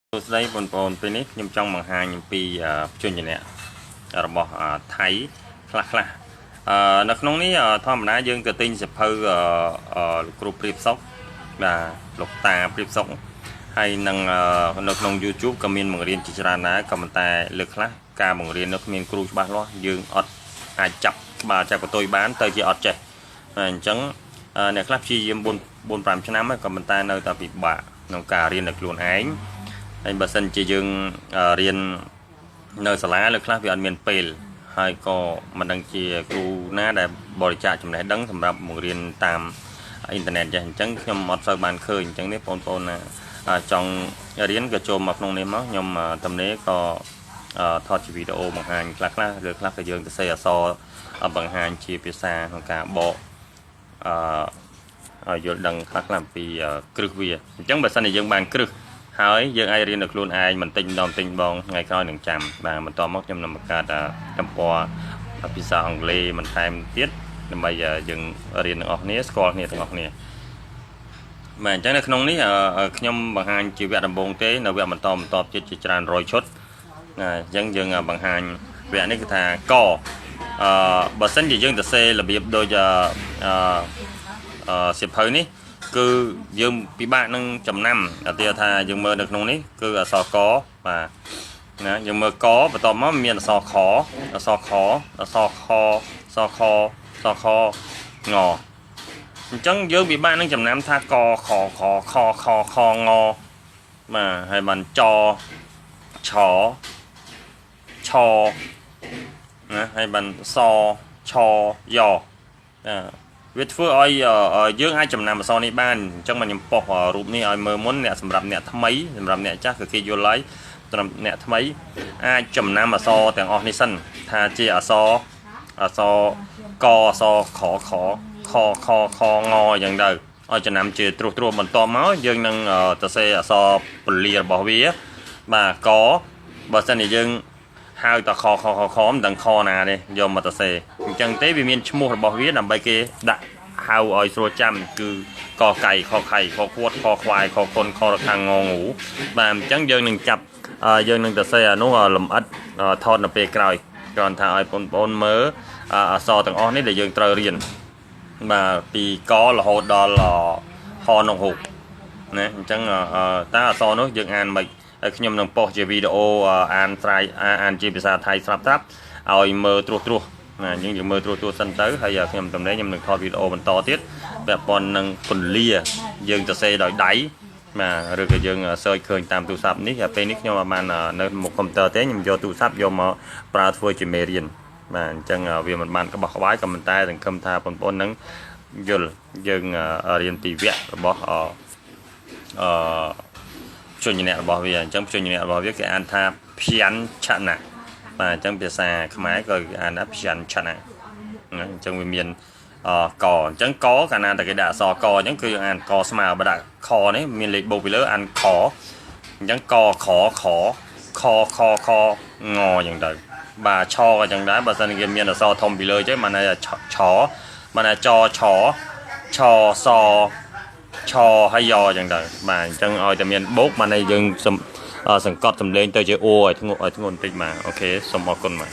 ស្ដីបងប្អូនពេលនេះខ្ញុំចង់បង្ហាញអំពីជនជាអ្នករបស់ថៃខ្លះនៅក្នុងនេះធម្មតាយើងទៅទិញសភៅលោកគ្រូព្រៀបសុកបាទលោកតាព្រៀបសុកហើយនឹងនៅក្នុង YouTube ក៏មានបង្រៀនជាច្រើនដែរក៏ប៉ុន្តែលើកខ្លះការបង្រៀននៅគ្មានគ្រូច្បាស់លាស់យើងអត់អាចចាប់ក្បាលចាប់បន្ទុយបានទៅជាអត់ចេះអញ្ចឹងអ្នកខ្លះព្យាយាម4-5 ឆ្នាំហើយក៏ប៉ុន្តែនៅតែពិបាកក្នុងការរៀននៅខ្លួនឯងហើយបើសិនជាយើងរៀននៅសាលាលើខ្លះវាអត់មានពេលហើយក៏មិនដឹងជាគ្រូណាដែលបរិច្ចាគចំណេះដឹងសម្រាប់បង្រៀនតាមអ៊ីនធឺណិតចេះអញ្ចឹងខ្ញុំអត់សូវបានឃើញអញ្ចឹងនេះបងប្អូនណាចង់រៀនក៏ចូលមកក្នុងនេះមកខ្ញុំតំណេក៏ថតជាវីដេអូបង្ហាញខ្លះឬខ្លះក៏យើងទៅសេអក្សរបង្ហាញជាភាសាក្នុងការបកយល់ដឹងខ្លះអំពីគ្រឹះវាអញ្ចឹងបើសិនជាយើងបានគ្រឹះហើយយើងអាចរៀននៅខ្លួនឯងបន្តិចម្ដងថ្ងៃក្រោយនឹងចាំបាទបន្តមកខ្ញុំនឹងបង្កើតទំព័រភាសាអង់គ្លេសបន្ថែមទៀតដើម្បីយើងរៀនទាំងអស់គ្នាស្គាល់គ្នាទាំងអស់គ្នាបាទអញ្ចឹងនៅក្នុងនេះខ្ញុំបង្ហាញជាវគ្គដំបូងទេនៅវគ្គបន្តទៀតជាច្រើនរយឈុតអញ្ចឹងយើងបង្ហាញវគ្គនេះគឺថាកបើសិនជាយើងទៅសេរបៀបដូចសៀវភៅនេះគឺយើងពិបាកនឹងចំណាំតែថាយើងមើលនៅក្នុងនេះគឺអក្សរកបាទណាយើងមើលកបន្ទាប់មកមានអក្សរខអក្សរខអក្សរខអក្សរខអក្សរខងអញ្ចឹងយើងពិបាកនឹងចំណាំថាកខខខខខងបាទហើយបានចឆឆណាហើយបានសឆយវាធ្វើឲ្យយើងអាចចំណាំអក្សរនេះបានអញ្ចឹងខ្ញុំប៉ុសរូបនេះឲ្យមើលមុនអ្នកសម្រាប់អ្នកថ្មីសម្រាប់អ្នកចាស់គឺគេយល់ហើយសម្រាប់អ្នកថ្មីអាចចំណាំអក្សរទាំងអស់នេះសិនថាជាអក្សរកអក្សរខខខខខងអញ្ចឹងទៅឲ្យចំណាំជាត្រួសបន្តមកយើងនឹងទៅសេអក្សរពលីរបស់វាបាទកបើសិនជាយើងហៅតខមិនដឹងខណាទេយកមកទៅសេអញ្ចឹងទេវាមានឈ្មោះរបស់វាដើម្បីគេដាក់ហៅឲ្យស្រួលចាំគឺកកៃខខៃខខួតខខ្វាយខគុនខរខាងងងូបាទអញ្ចឹងយើងនឹងចាប់យើងនឹងទៅសេអានោះលំអិតថតនៅពេលក្រោយគ្រាន់ថាឲ្យបងប្អូនមើលអក្សរទាំងអស់នេះដែលយើងត្រូវរៀនបាទពីករហូតដល់ហនងហូណាអញ្ចឹងតើអក្សរនោះយើងអានមិនហើយខ្ញុំនឹងប៉ុស្តិ៍ជាវីដេអូអានជាភាសាថៃស្រាប់ឲ្យមើលត្រួសណាយើងមើលត្រួសសិនទៅហើយខ្ញុំតំណែងខ្ញុំនឹងថតវីដេអូបន្តទៀតពាក់ព័ន្ធនឹងពន្លាយើងទៅសេដោយដៃបាទឬក៏យើងsearchឃើញតាមទូរស័ព្ទនេះពេលនេះខ្ញុំបាននៅមុខកុំព្យូទ័រទេខ្ញុំយកទូរស័ព្ទយកមកប្រើធ្វើជាមេរៀនបាទអញ្ចឹងវាមិនបានក្បោះក្បាយក៏ប៉ុន្តែសង្ឃឹមថាបងប្អូននឹងយល់យើងរៀនពីវគ្គរបស់ជនជាអ្នករបស់វាអញ្ចឹងជនជាអ្នករបស់វាគេអានថាភៀនឆណៈបាទអញ្ចឹងភាសាខ្មែរក៏គេអានថាភៀនឆណៈអញ្ចឹងវាមានកអញ្ចឹងកកាលណាតែគេដាក់អក្សរកអញ្ចឹងគឺអានកស្មើបើដាក់ខនេះមានលេខបូកពីលើអានខអញ្ចឹងកខខខខខងអញ្ចឹងទៅបាទឆក៏អញ្ចឹងដែរបើសិនគេមានអក្សរធំពីលើអញ្ចឹងបានថាឆបានថាចឆឆសឆហើយយអញ្ចឹងទៅបាទអញ្ចឹងឲ្យតែមានបូកបានឲ្យយើងសង្កត់សម្លេងទៅជាអូឲ្យធ្ងន់បន្តិចបាទអូខេសូមអរគុណបាទ